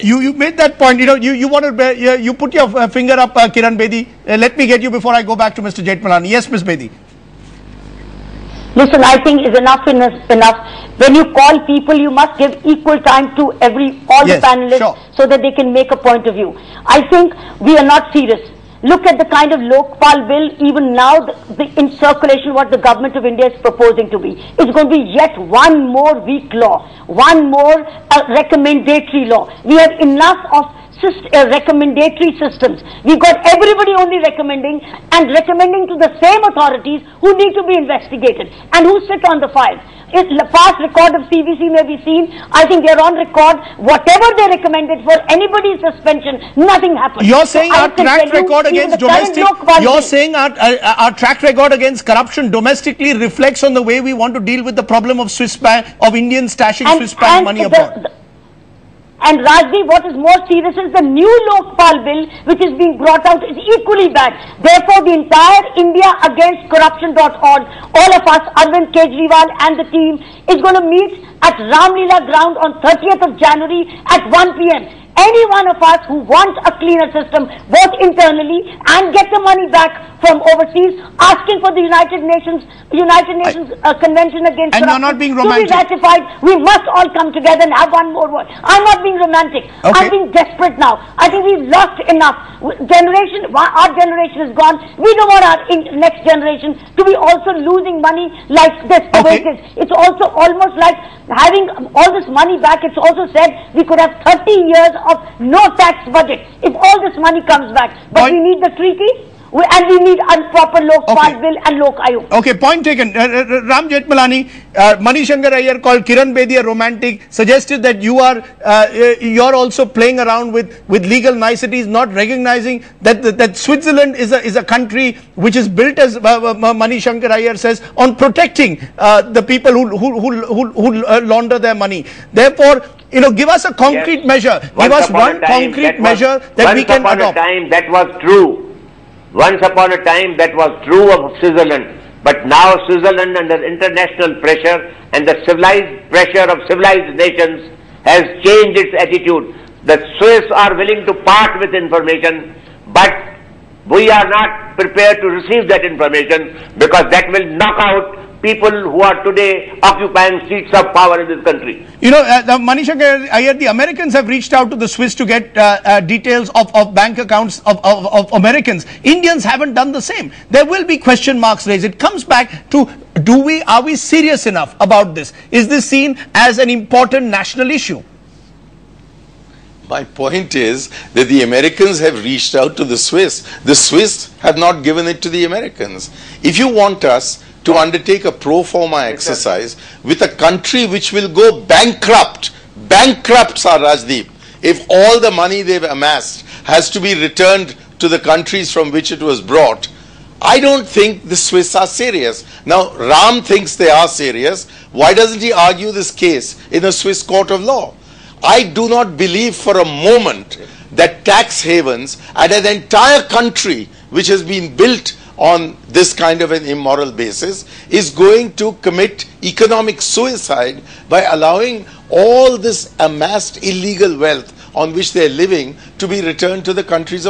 You made that point. You want to you put your finger up, Kiran Bedi. Let me get you before I go back to Mr. Jethmalani. Yes, Ms. Bedi. Listen, I think is enough. When you call people, you must give equal time to all the panelists so that they can make a point of view. I think we are not serious. Look at the kind of Lokpal bill, even now in circulation, what the government of India is proposing to be. It's going to be yet one more weak law, one more recommendatory law. We have enough of recommendatory systems. We've got everybody only recommending and recommending to the same authorities who need to be investigated and who sit on the file. The past record of CVC may be seen. I think they're on record. Whatever they recommended for anybody's suspension, nothing happened. You're saying our track record against domestic. You're saying our track record against corruption domestically reflects on the way we want to deal with the problem of Swiss bank, of Indians stashing Swiss bank money abroad. And Rajdeep, what is more serious is the new Lokpal bill which is being brought out is equally bad. Therefore, the entire India Against Corruption.org, all of us, Arvind Kejriwal and the team, is going to meet at Ramlila ground on 30th of January at 1 p.m. Any one of us who wants a cleaner system, both internally and get the money back from overseas, asking for the United Nations Convention Against Corruption not being romantic. To be ratified, we must all come together and have one more word. I'm not being romantic. Okay. I'm being desperate now. I think we've lost enough. Our generation is gone. We don't want our next generation to be also losing money like this. Okay. It's also almost like having all this money back. It's also said we could have 30 years of no tax budget if all this money comes back. But we need the treaty. And we need a proper Lokpal bill and Lok Ayog. Okay, point taken. Ram Jethmalani, Mani Shankar Iyer called Kiran Bedi a romantic, suggested that you're also playing around with legal niceties, not recognizing that Switzerland is a country which is built, as Mani Shankar Iyer says, on protecting the people who launder their money. Therefore, give us a concrete measure. Give us one concrete measure that we can adopt. Once upon a time, that was true. Once upon a time, that was true of Switzerland. But now Switzerland, under international pressure and the civilized pressure of civilized nations, has changed its attitude. The Swiss are willing to part with information, but we are not prepared to receive that information because that will knock out people who are today occupying seats of power in this country. Mani Shankar Iyer, the Americans have reached out to the Swiss to get details of bank accounts of Americans. Indians haven't done the same. There will be question marks raised. It comes back to, are we serious enough about this? Is this seen as an important national issue? My point is that the Americans have reached out to the Swiss. The Swiss have not given it to the Americans. If you want us to undertake a pro forma exercise with a country which will go bankrupt, Rajdeep, if all the money they've amassed has to be returned to the countries from which it was brought, I don't think the Swiss are serious. Now, Ram thinks they are serious. Why doesn't he argue this case in a Swiss court of law? I do not believe for a moment that tax havens and an entire country which has been built on this kind of an immoral basis is going to commit economic suicide by allowing all this amassed illegal wealth on which they are living to be returned to the countries of